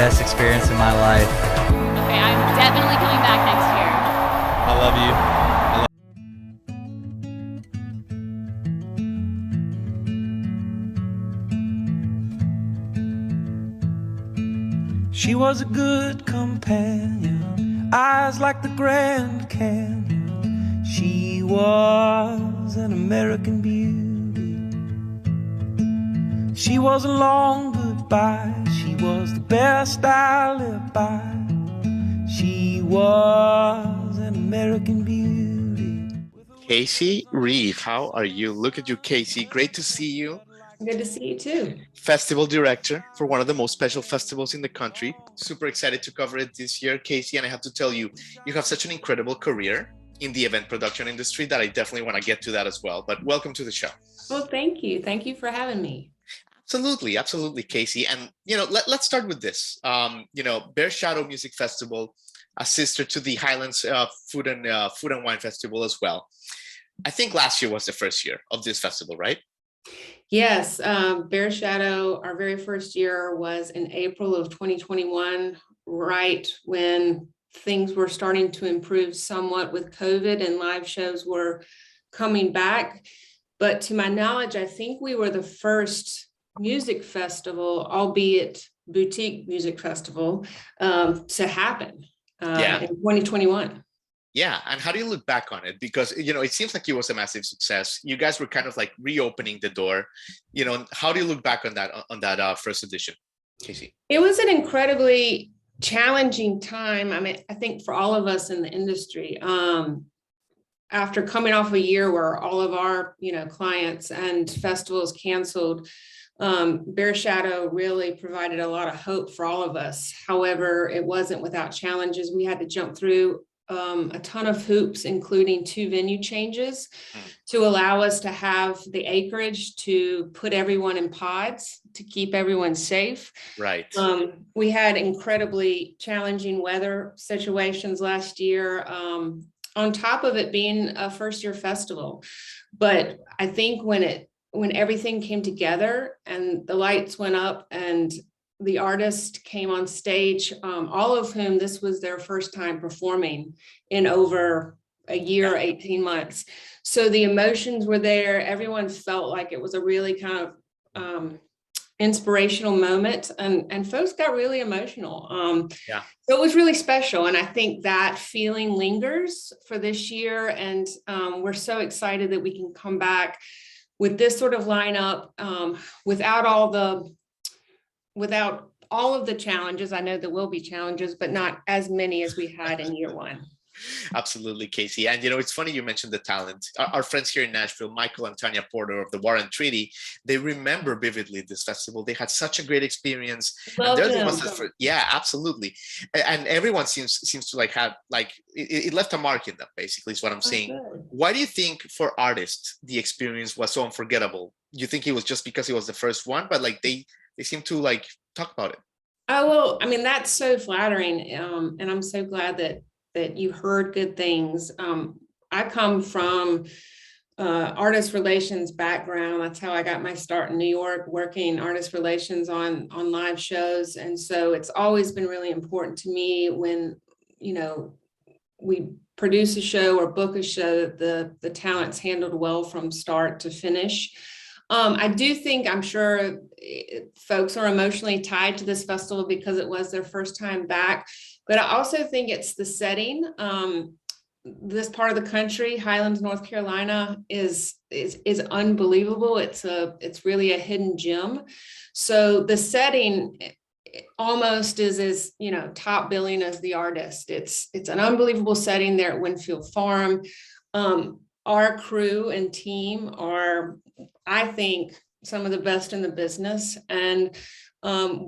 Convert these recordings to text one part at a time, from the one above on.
best experience in my life. Okay, I'm definitely coming back next year. I love you. She was a good companion, eyes like the Grand Canyon. She was an American beauty. She was a long goodbye. She was the best I lived by. She was an American beauty. Casey Reid, how are you? Look at you, Casey. Great to see you. Good to see you too. Festival director for one of the most special festivals in the country. Super excited to cover it this year, Casey. And I have to tell you, you have such an incredible career in the event production industry that I definitely want to get to that as well. But welcome to the show. Well, thank you. Thank you for having me. Absolutely, absolutely, Casey. And let's start with this. Bear Shadow Music Festival, a sister to the Highlands Food and Wine Festival as well. I think last year was the first year of this festival, right? Yes, Bear Shadow, our very first year was in April of 2021, right when things were starting to improve somewhat with COVID and live shows were coming back. But to my knowledge, I think we were the first music festival, albeit boutique music festival, to happen in 2021. Yeah, and how do you look back on it? Because, it seems like it was a massive success. You guys were kind of like reopening the door. How do you look back on that first edition, Casey? It was an incredibly challenging time. I mean, I think for all of us in the industry, after coming off a year where all of our, clients and festivals canceled, Bear Shadow really provided a lot of hope for all of us. However, it wasn't without challenges. We had to jump through a ton of hoops, including 2 venue changes to allow us to have the acreage to put everyone in pods to keep everyone safe. Right. We had incredibly challenging weather situations last year, on top of it being a first-year festival. But I think when everything came together and the lights went up and the artist came on stage, all of whom this was their first time performing in over a year, 18 months. So the emotions were there. Everyone felt like it was a really kind of inspirational moment, and folks got really emotional. So it was really special. And I think that feeling lingers for this year. And we're so excited that we can come back with this sort of lineup, without all of the challenges. I know there will be challenges, but not as many as we had in year one. Absolutely, Casey. And it's funny you mentioned the talent. Our friends here in Nashville, Michael and Tanya Porter of the Warren Treaty, they remember vividly this festival. They had such a great experience. And they're the ones that, absolutely. And everyone seems to have it left a mark in them, basically, is what I'm saying. Good. Why do you think for artists the experience was so unforgettable? You think it was just because it was the first one, but they seem to talk about it? Oh, well, I mean, that's so flattering. And I'm so glad that you heard good things. I come from artist relations background. That's how I got my start in New York, working artist relations on live shows. And so it's always been really important to me when, we produce a show or book a show that the talent's handled well from start to finish. I do think, I'm sure folks are emotionally tied to this festival because it was their first time back, but I also think it's the setting. This part of the country, Highlands, North Carolina, is unbelievable. It's really a hidden gem. So the setting almost is as top billing as the artist. It's an unbelievable setting there at Winfield Farm. Our crew and team are, I think, some of the best in the business. And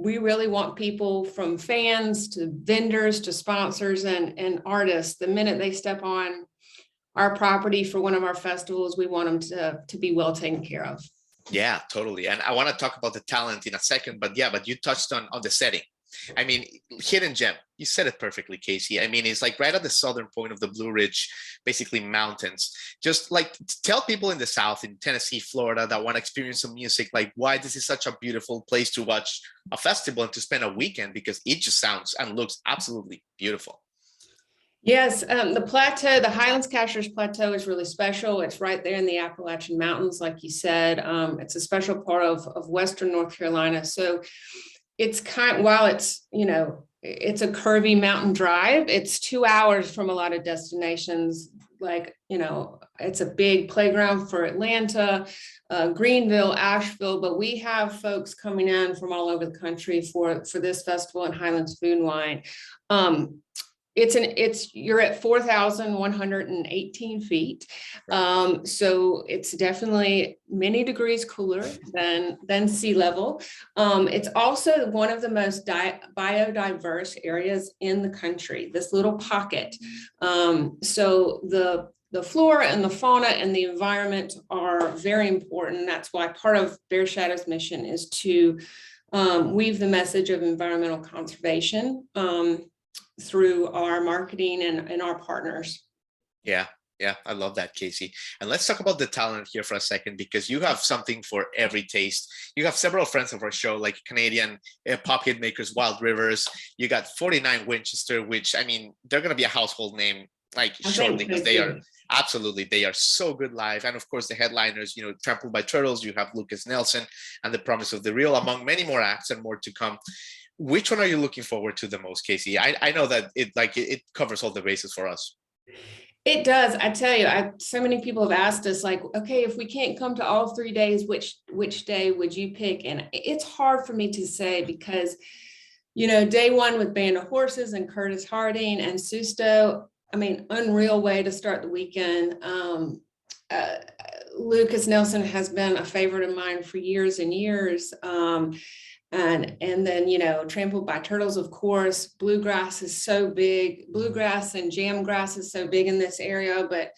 we really want people, from fans to vendors to sponsors and artists, the minute they step on our property for one of our festivals, we want them to be well taken care of. Yeah, totally. And I want to talk about the talent in a second, but you touched on the setting. I mean, hidden gem. You said it perfectly, Casey. I mean, it's like right at the southern point of the Blue Ridge, basically mountains. Just like tell people in the South, in Tennessee, Florida, that want to experience some music, like why this is such a beautiful place to watch a festival and to spend a weekend, because it just sounds and looks absolutely beautiful. Yes, the plateau, the Highlands Cashers Plateau is really special. It's right there in the Appalachian Mountains, like you said. It's a special part of Western North Carolina. So it's while it's, it's a curvy mountain drive, it's 2 hours from a lot of destinations. Like, it's a big playground for Atlanta, Greenville, Asheville, but we have folks coming in from all over the country for this festival in Highlands Food and Wine. You're at 4,118 feet. So it's definitely many degrees cooler than sea level. It's also one of the most biodiverse areas in the country, this little pocket. So the flora and the fauna and the environment are very important. That's why part of Bear Shadow's mission is to weave the message of environmental conservation through our marketing and our partners. Yeah, I love that, Casey. And let's talk about the talent here for a second, because you have something for every taste. You have several friends of our show, like Canadian pop hit makers, Wild Rivers. You got 49 Winchester, which, I mean, they're going to be a household name like shortly, because they are so good live. And of course, the headliners, Trampled by Turtles, you have Lucas Nelson and The Promise of the Real, among many more acts and more to come. Which one are you looking forward to the most, Casey? I know that it covers all the bases for us. It does. I tell you, so many people have asked us, like, okay, if we can't come to all 3 days, which day would you pick? And it's hard for me to say because, day one with Band of Horses and Curtis Harding and Susto, I mean, unreal way to start the weekend. Lucas Nelson has been a favorite of mine for years and years. And then, Trampled by Turtles, of course. Bluegrass is so big. Bluegrass and jam grass is so big in this area, but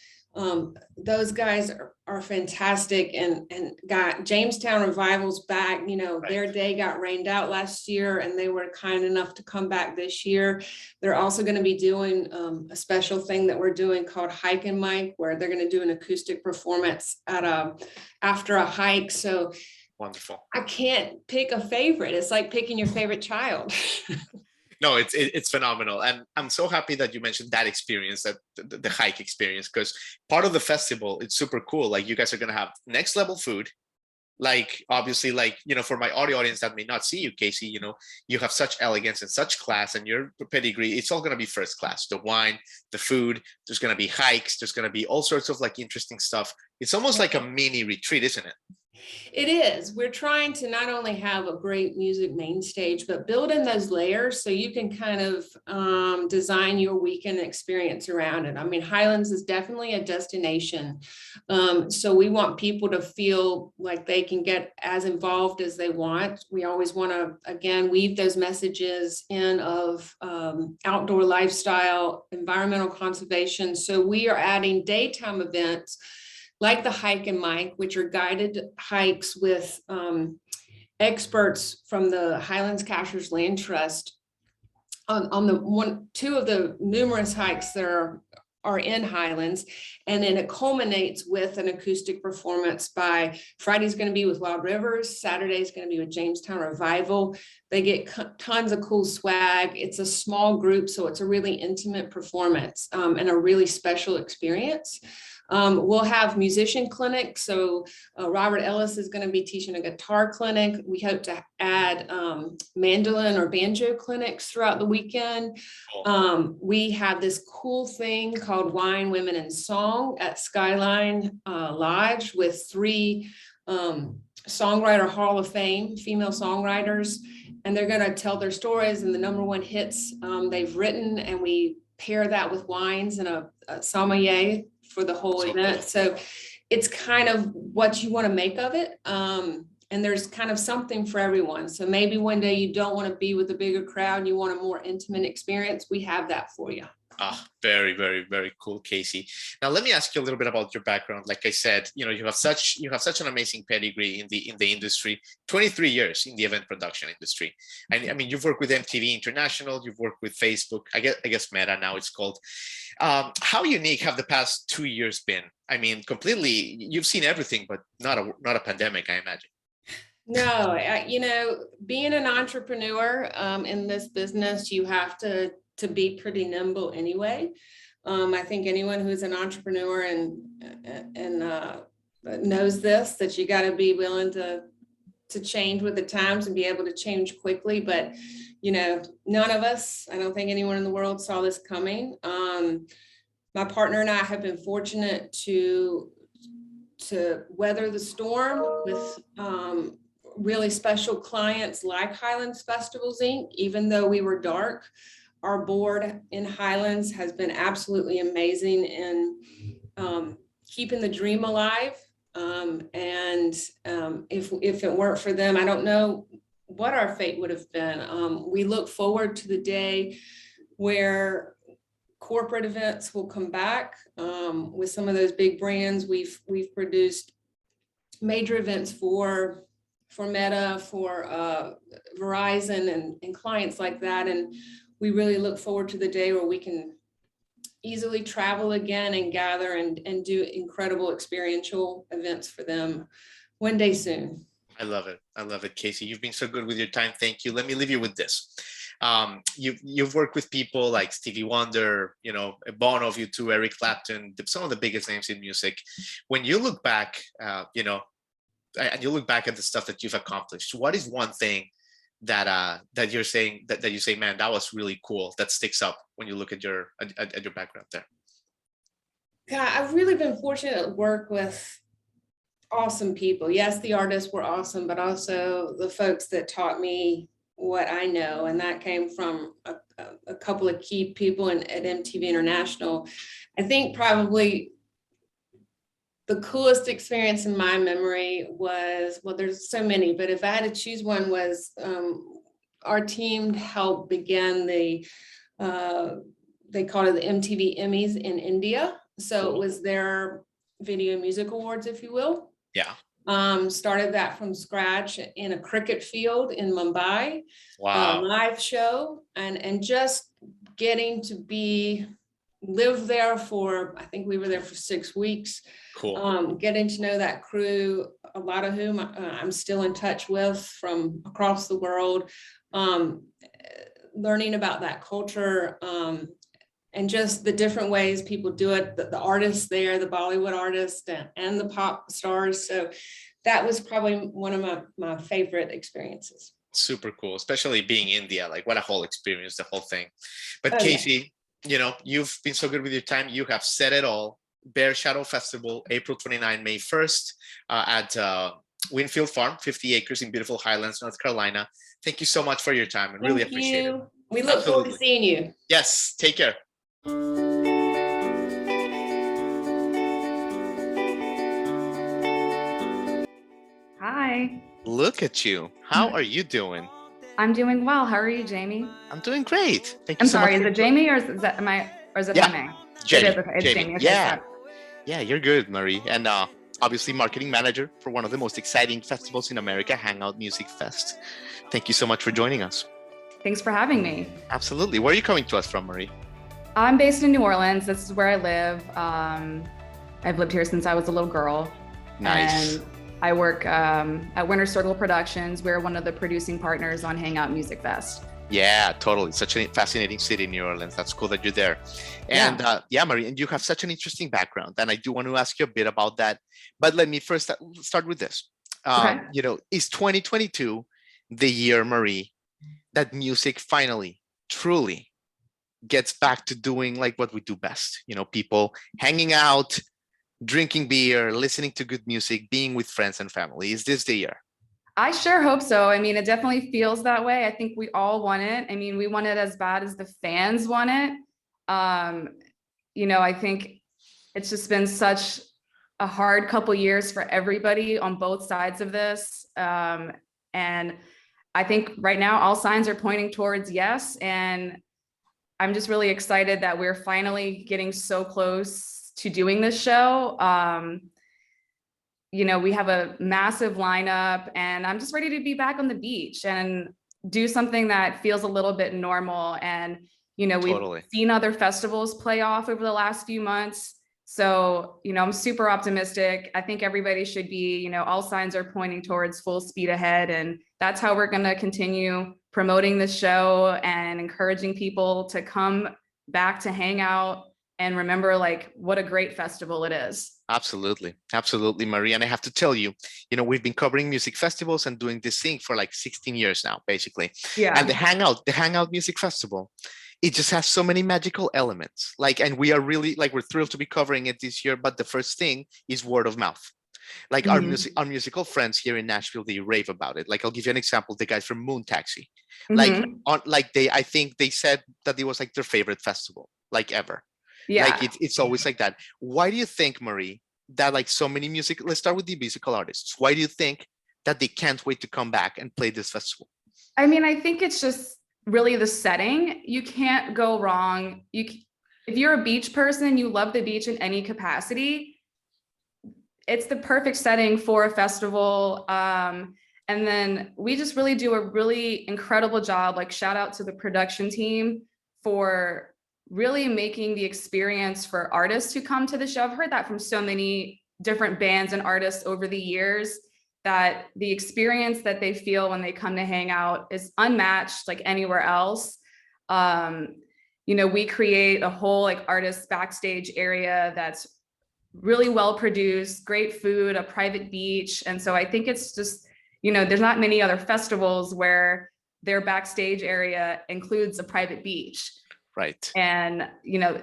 those guys are fantastic and got Jamestown Revival's back. Their day got rained out last year and they were kind enough to come back this year. They're also going to be doing a special thing that we're doing called Hike and Mike, where they're going to do an acoustic performance after a hike. So wonderful. I can't pick a favorite. It's like picking your favorite child. No, it's phenomenal. And I'm so happy that you mentioned that experience, that the hike experience, because part of the festival, it's super cool. Like you guys are going to have next level food. Like, obviously, like, for my audio audience that may not see you, Casey, you have such elegance and such class and your pedigree. It's all going to be first class. The wine, the food, there's going to be hikes. There's going to be all sorts of like interesting stuff. It's almost like a mini retreat, isn't it? It is. We're trying to not only have a great music main stage, but build in those layers so you can kind of design your weekend experience around it. I mean, Highlands is definitely a destination. So we want people to feel like they can get as involved as they want. We always want to, again, weave those messages in of outdoor lifestyle, environmental conservation. So we are adding daytime events like the Hike and Mike, which are guided hikes with experts from the Highlands Cashers Land Trust on two of the numerous hikes that are in Highlands. And then it culminates with an acoustic performance by Friday's going to be with Wild Rivers. Saturday's going to be with Jamestown Revival. They get tons of cool swag. It's a small group, so it's a really intimate performance and a really special experience. We'll have musician clinics. So Robert Ellis is going to be teaching a guitar clinic. We hope to add mandolin or banjo clinics throughout the weekend. We have this cool thing called Wine, Women, and Song at Skyline Lodge with 3 Songwriter Hall of Fame female songwriters. And they're going to tell their stories and the #1 hits they've written. And we pair that with wines and a sommelier for the whole event. So it's kind of what you want to make of it. And there's kind of something for everyone. So maybe one day you don't want to be with a bigger crowd, you want a more intimate experience. We have that for you. Ah, very, very, very cool, Casey. Now let me ask you a little bit about your background. Like I said, you have such an amazing pedigree in the industry. 23 years in the event production industry. And I mean, you've worked with MTV International, you've worked with Facebook. I guess Meta now it's called. How unique have the past 2 years been? I mean, completely. You've seen everything, but not a pandemic, I imagine. No, being an entrepreneur in this business, you have to be pretty nimble anyway. I think anyone who's an entrepreneur and knows this, that you got to be willing to change with the times and be able to change quickly. But none of us, I don't think anyone in the world saw this coming. My partner and I have been fortunate to weather the storm with really special clients like Highlands Festivals Inc. Even though we were dark, our board in Highlands has been absolutely amazing in keeping the dream alive. If it weren't for them, I don't know what our fate would have been. We look forward to the day where corporate events will come back with some of those big brands. We've produced major events for Meta, for Verizon and clients like that. And we really look forward to the day where we can easily travel again and gather and do incredible experiential events for them one day soon. I love it. I love it, Casey. You've been so good with your time. Thank you. Let me leave you with this. You've worked with people like Stevie Wonder, Bono of U2, Eric Clapton, some of the biggest names in music. When you look back, and you look back at the stuff that you've accomplished, what is one thing that you're saying that you say, man, that was really cool, that sticks up when you look at your background there? God, I've really been fortunate to work with awesome people. Yes, the artists were awesome, but also the folks that taught me what I know. And that came from a couple of key people at MTV International. I think probably the coolest experience in my memory was, well, there's so many, but if I had to choose one, was our team helped begin they called it the MTV Emmys in India. So it was their Video Music Awards, if you will. Yeah. Started that from scratch in a cricket field in Mumbai. Wow. Live show and just getting to live there for, I think we were there for 6 weeks. Cool. Getting to know that crew, a lot of whom I'm still in touch with from across the world. Learning about that culture and just the different ways people do it, the artists there, the Bollywood artists and the pop stars. So that was probably one of my favorite experiences. Super cool, especially being India, like what a whole experience, the whole thing. But Casey, you've been so good with your time. You have said it all. Bear Shadow Festival, April 29, May 1st at Winfield Farm, 50 acres in beautiful Highlands, North Carolina. Thank you so much for your time. I really appreciate it. We look forward to seeing you. Yes, take care. Hi. Look at you. How are you doing? I'm doing well. How are you, Jamie? I'm doing great. Thank you I'm so sorry, much. is it Jamie or is it Jaime? Jamie. It is, okay. It's Jamie. Okay, Yeah. sorry. Yeah, you're good, Marie. And obviously marketing manager for one of the most exciting festivals in America, Hangout Music Fest. Thank you so much for joining us. Thanks for having me. Absolutely. Where are you coming to us from, Marie? I'm based in New Orleans. This is where I live. I've lived here since I was a little girl. Nice. And I work at Winter Circle Productions. We're one of the producing partners on Hangout Music Fest. Yeah, totally. Such a fascinating city, New Orleans. That's cool that you're there. And Marie, and you have such an interesting background. And I do want to ask you a bit about that. But let me first start with this. Okay. Is 2022 the year, Marie, that music finally, truly gets back to doing like what we do best? People hanging out, drinking beer, listening to good music, being with friends and family. Is this the year? I sure hope so. I mean, it definitely feels that way. I think we all want it. I mean, we want it as bad as the fans want it. I think it's just been such a hard couple years for everybody on both sides of this. And I think right now all signs are pointing towards yes. And I'm just really excited that we're finally getting so close to doing this show. You know, we have a massive lineup, and I'm just ready to be back on the beach and do something that feels a little bit normal. And, you know, we've Totally. seen other festivals play off over the last few months. So, you know, I'm super optimistic. I think everybody should be, you know, all signs are pointing towards full speed ahead. And that's how we're going to continue promoting the show and encouraging people to come back to hang out and remember like what a great festival it is. Absolutely. Absolutely, Marie. And I have to tell you, you know, we've been covering music festivals and doing this thing for like 16 years now, basically. Yeah. And the Hangout Music Festival, it just has so many magical elements. Like, and we are really like, we're thrilled to be covering it this year. But the first thing is word of mouth. Like our musical friends here in Nashville, they rave about it. Like, I'll give you an example. The guys from Moon Taxi, like I think they said that it was like their favorite festival, like ever. Yeah. Like it's always like that. Why do you think, Marie, that like so many let's start with the musical artists. Why do you think that they can't wait to come back and play this festival? I mean, I think it's just really the setting. You can't go wrong. If you're a beach person, you love the beach in any capacity, it's the perfect setting for a festival. And then we just really do a really incredible job. Like, shout out to the production team for really making the experience for artists who come to the show. I've heard that from so many different bands and artists over the years, that the experience that they feel when they come to hang out is unmatched like anywhere else. You know, we create a whole like artist backstage area that's really well produced, great food, a private beach. And so I think it's just, you know, there's not many other festivals where their backstage area includes a private beach. Right. And, you know,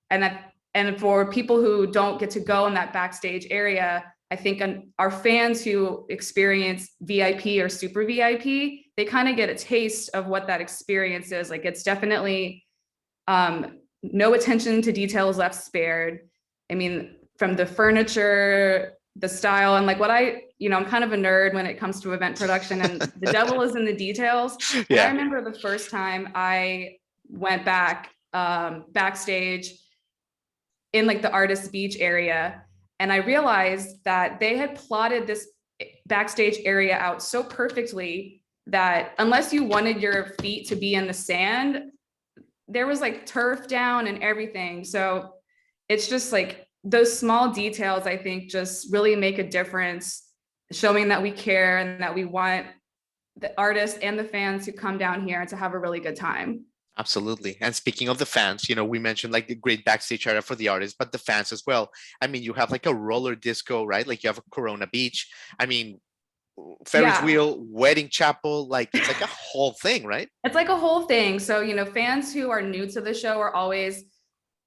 and for people who don't get to go in that backstage area, I think our fans who experience VIP or super VIP, they kind of get a taste of what that experience is. Like, it's definitely no attention to details left spared. I mean, from the furniture, the style, and like I'm kind of a nerd when it comes to event production, and the devil is in the details. Yeah. I remember the first time I went backstage in like the artist beach area, and I realized that they had plotted this backstage area out so perfectly that unless you wanted your feet to be in the sand, there was like turf down and everything. So it's just like those small details, I think, just really make a difference, showing that we care and that we want the artists and the fans who come down here to have a really good time. Absolutely. And speaking of the fans, you know, we mentioned like the great backstage area for the artists, but the fans as well. I mean, you have like a roller disco, right? Like you have a Corona Beach. I mean, Ferris wheel, wedding chapel, like it's like a whole thing, right? It's like a whole thing. So, you know, fans who are new to the show are always,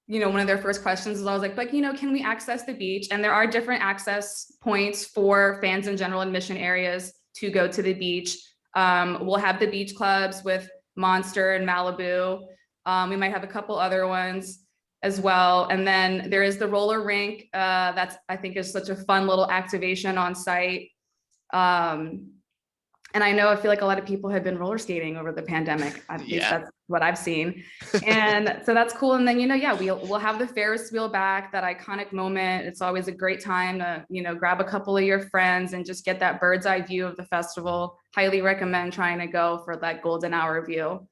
you know, one of their first questions is always like, you know, can we access the beach? And there are different access points for fans in general admission areas to go to the beach. We'll have the beach clubs with Monster and Malibu. We might have a couple other ones as well. And then there is the roller rink. That's, I think, is such a fun little activation on site. And I feel like a lot of people have been roller skating over the pandemic. At least that's what I've seen. And so that's cool. And then, you know, we'll have the Ferris wheel back, that iconic moment. It's always a great time to, you know, grab a couple of your friends and just get that bird's eye view of the festival. Highly recommend trying to go for that golden hour view.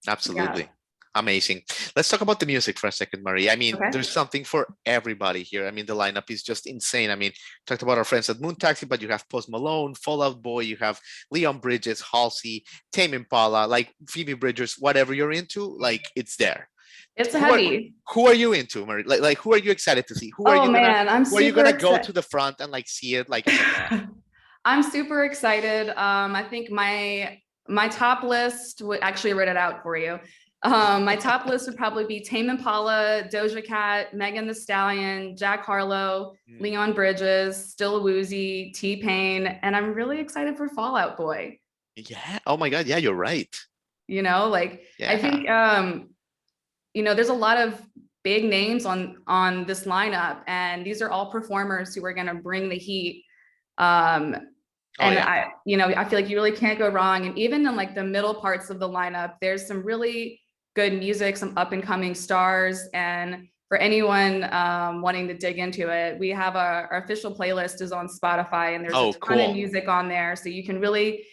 Absolutely. Yeah. Amazing. Let's talk about the music for a second, Marie. I mean, there's something for everybody here. I mean, the lineup is just insane. I mean, talked about our friends at Moon Taxi, but you have Post Malone, Fall Out Boy, you have Leon Bridges, Halsey, Tame Impala, like Phoebe Bridgers, whatever you're into, like it's there. It's heavy. Who are you into, Marie? Like who are you excited to see? Who are you gonna go to the front and like see it? Like I'm super excited. I think my top list would actually read it out for you. My top list would probably be Tame Impala, Doja Cat, Megan Thee Stallion, Jack Harlow, Leon Bridges, Still Woozy, T-Pain, and I'm really excited for Fall Out Boy. Yeah. Oh my God. Yeah, you're right. You know, like I think, you know, there's a lot of big names on this lineup, and these are all performers who are going to bring the heat. I feel like you really can't go wrong. And even in like the middle parts of the lineup, there's some really good music, some up and coming stars. And for anyone wanting to dig into it, we have our official playlist is on Spotify, and there's a ton of music on there. So you can really,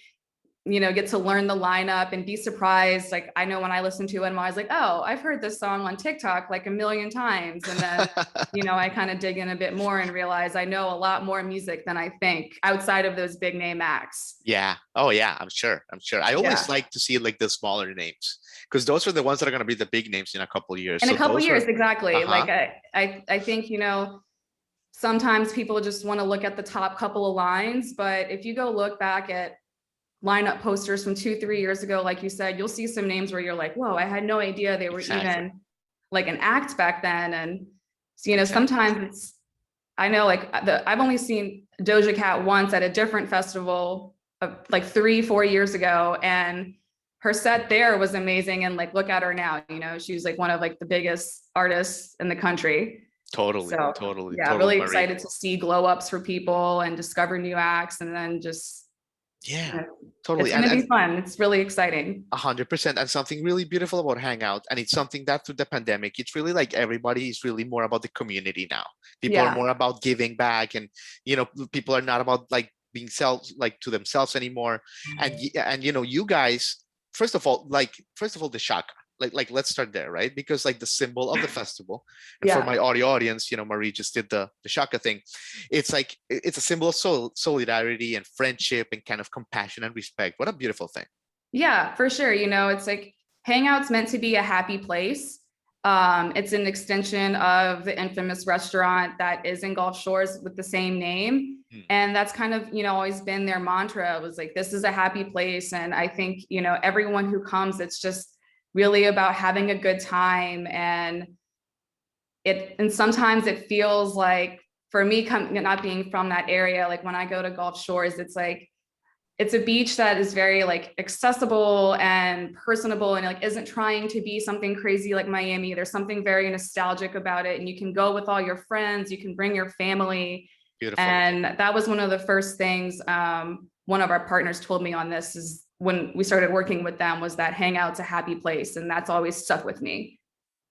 get to learn the lineup and be surprised. Like, I know when I listen to it, I'm always like, oh, I've heard this song on TikTok like a million times. And then, I kind of dig in a bit more and realize I know a lot more music than I think outside of those big name acts. Yeah. Oh yeah, I'm sure. I always like to see like the smaller names, because those are the ones that are going to be the big names in a couple of years. In a couple of years, exactly. Like I think, sometimes people just want to look at the top couple of lines, but if you go look back at lineup posters from 2-3 years ago, like you said, you'll see some names where you're like, whoa, I had no idea they were even like an act back then. And sometimes I know I've only seen Doja Cat once at a different festival like 3-4 years ago, and her set there was amazing. And like, look at her now, she was like one of like the biggest artists in the country. Totally. Yeah, totally, really Marie. excited to see glow ups for people and discover new acts, and then just totally. It's gonna be fun. It's really exciting. 100%. And something really beautiful about Hangout, and it's something that through the pandemic, it's really like everybody is really more about the community now. People are more about giving back, and people are not about like being to themselves anymore. And you guys, first of all, the shaka. Like let's start there, right? Because like the symbol of the festival, and for my audio audience, Marie just did the shaka thing. It's like it's a symbol of solidarity and friendship and kind of compassion and respect. What a beautiful thing. Yeah, for sure. It's like Hangout's meant to be a happy place. It's an extension of the infamous restaurant that is in Gulf Shores with the same name. And that's kind of, always been their mantra. It was like, this is a happy place. And I think, everyone who comes, it's just really about having a good time. And sometimes it feels like, for me, not being from that area, like when I go to Gulf Shores, it's like, it's a beach that is very like accessible and personable, and like isn't trying to be something crazy like Miami. There's something very nostalgic about it, and you can go with all your friends, you can bring your family. Beautiful. And that was one of the first things one of our partners told me on this is when we started working with them, was that Hangout's a happy place, and that's always stuck with me.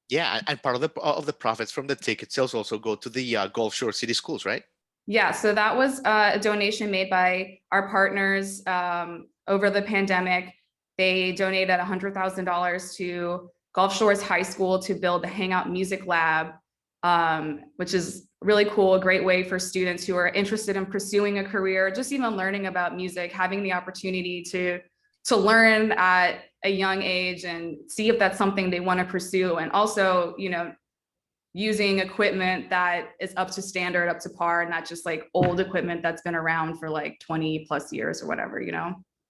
Yeah, and part of the profits from the ticket sales also go to the Gulf Shore City Schools, right? Yeah, so that was a donation made by our partners over the pandemic. They donated $100,000 to Gulf Shores High School to build the Hangout Music Lab, which is really cool, a great way for students who are interested in pursuing a career, just even learning about music, having the opportunity to learn at a young age and see if that's something they want to pursue. And also, using equipment that is up to standard, up to par, not just like old equipment that's been around for like 20 plus years or whatever,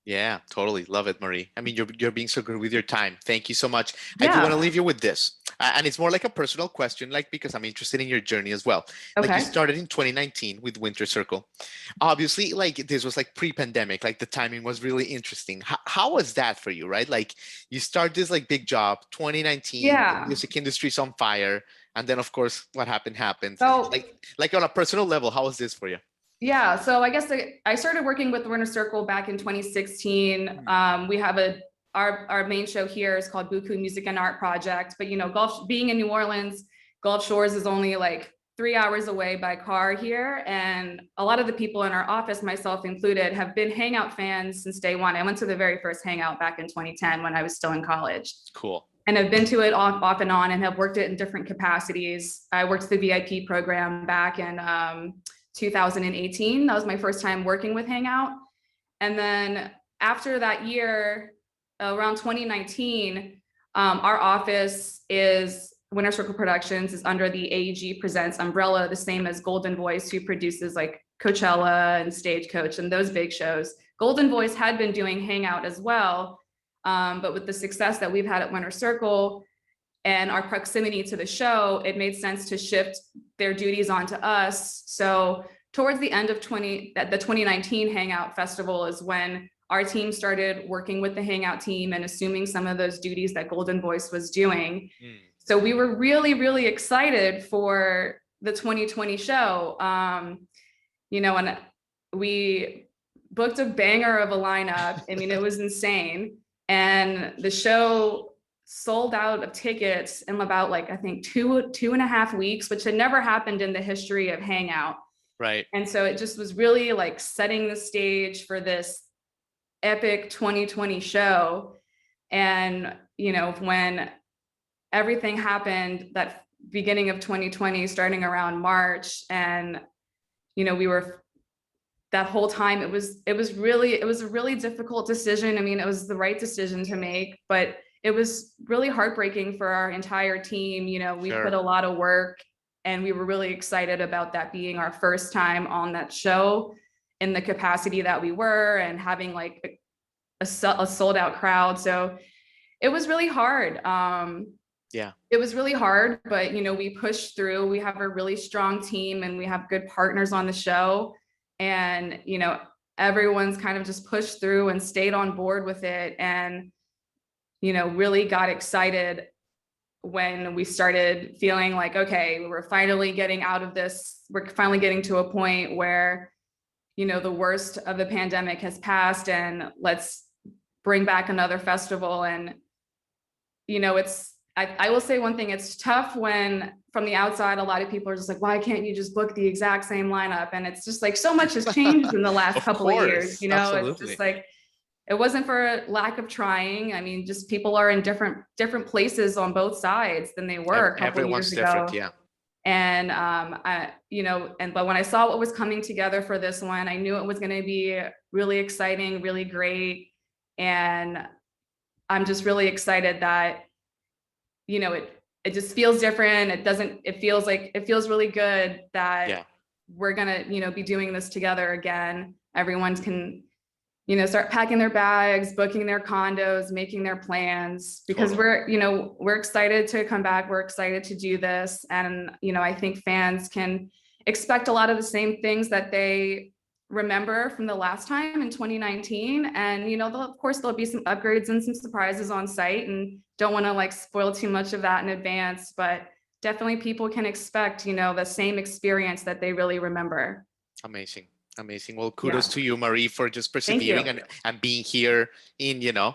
Yeah, totally. Love it, Marie. I mean, you're being so good with your time. Thank you so much. I do want to leave you with this. And it's more like a personal question, like, because I'm interested in your journey as well. Okay. Like, you started in 2019 with Winter Circle. Obviously, like, this was like pre-pandemic, like the timing was really interesting. How was that for you, right? Like, you start this like big job, 2019, the music industry's on fire. And then of course, what happened. So like on a personal level, how was this for you? Yeah, so I guess I started working with Winter Circle back in 2016. We have our main show here is called Buku Music and Art Project, but being in New Orleans, Gulf Shores is only like 3 hours away by car here. And a lot of the people in our office, myself included, have been Hangout fans since day one. I went to the very first Hangout back in 2010 when I was still in college. Cool. And I've been to it off and on, and have worked it in different capacities. I worked the VIP program back in 2018. That was my first time working with Hangout. And then after that year, around 2019, our office is Winter Circle Productions is under the AEG Presents umbrella, the same as Golden Voice, who produces like Coachella and Stagecoach and those big shows. Golden Voice had been doing Hangout as well. But with the success that we've had at Winter Circle and our proximity to the show, it made sense to shift their duties onto us. So towards the end of the 2019 Hangout Festival is when our team started working with the Hangout team and assuming some of those duties that Golden Voice was doing. So we were really, really excited for the 2020 show. And we booked a banger of a lineup. I mean, it was insane. And the show sold out of tickets in about like, I think 2.5 weeks, which had never happened in the history of Hangout. Right. And so it just was really like setting the stage for this epic 2020 show. And, you know, when everything happened, that beginning of 2020, starting around March, and, you know, we were, that whole time, it was a really difficult decision. I mean, it was the right decision to make, but it was really heartbreaking for our entire team. You know, we put a lot of work, and we were really excited about that being our first time on that show in the capacity that we were, and having like a sold out crowd. So it was really hard. Yeah, it was really hard, but you know, we pushed through. We have a really strong team, and we have good partners on the show, and you know, everyone's kind of just pushed through and stayed on board with it, and you know, really got excited when we started feeling like, okay, we're finally getting out of this. We're finally getting to a point where, you know, the worst of the pandemic has passed, and let's bring back another festival. And, you know, I will say one thing, it's tough when from the outside, a lot of people are just like, why can't you just book the exact same lineup? And it's just like, so much has changed in the last couple of years, you know. Absolutely. It's just like, it wasn't for a lack of trying. I mean, just people are in different places on both sides than they were a couple of years ago. Everyone's different, yeah. And you know, but when I saw what was coming together for this one, I knew it was going to be really exciting, really great. And I'm just really excited that, you know, it just feels different. It feels really good that we're gonna, you know, be doing this together again. Everyone can, you know, start packing their bags, booking their condos, making their plans, because we're excited to come back. We're excited to do this. And, you know, I think fans can expect a lot of the same things that they remember from the last time in 2019. And, you know, of course, there'll be some upgrades and some surprises on site, and don't want to like spoil too much of that in advance, but definitely people can expect, you know, the same experience that they really remember. Amazing. Amazing. Well, kudos to you, Marie, for just persevering and being here in, you know,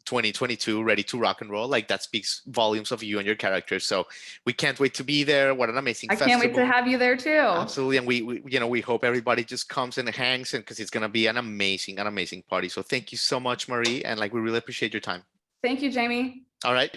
2022, ready to rock and roll. Like, that speaks volumes of you and your character. So we can't wait to be there. What an amazing festival. I can't wait to have you there too. Absolutely. And we you know, we hope everybody just comes and hangs, and because it's going to be an amazing party. So thank you so much, Marie. And like, we really appreciate your time. Thank you, Jamie. All right.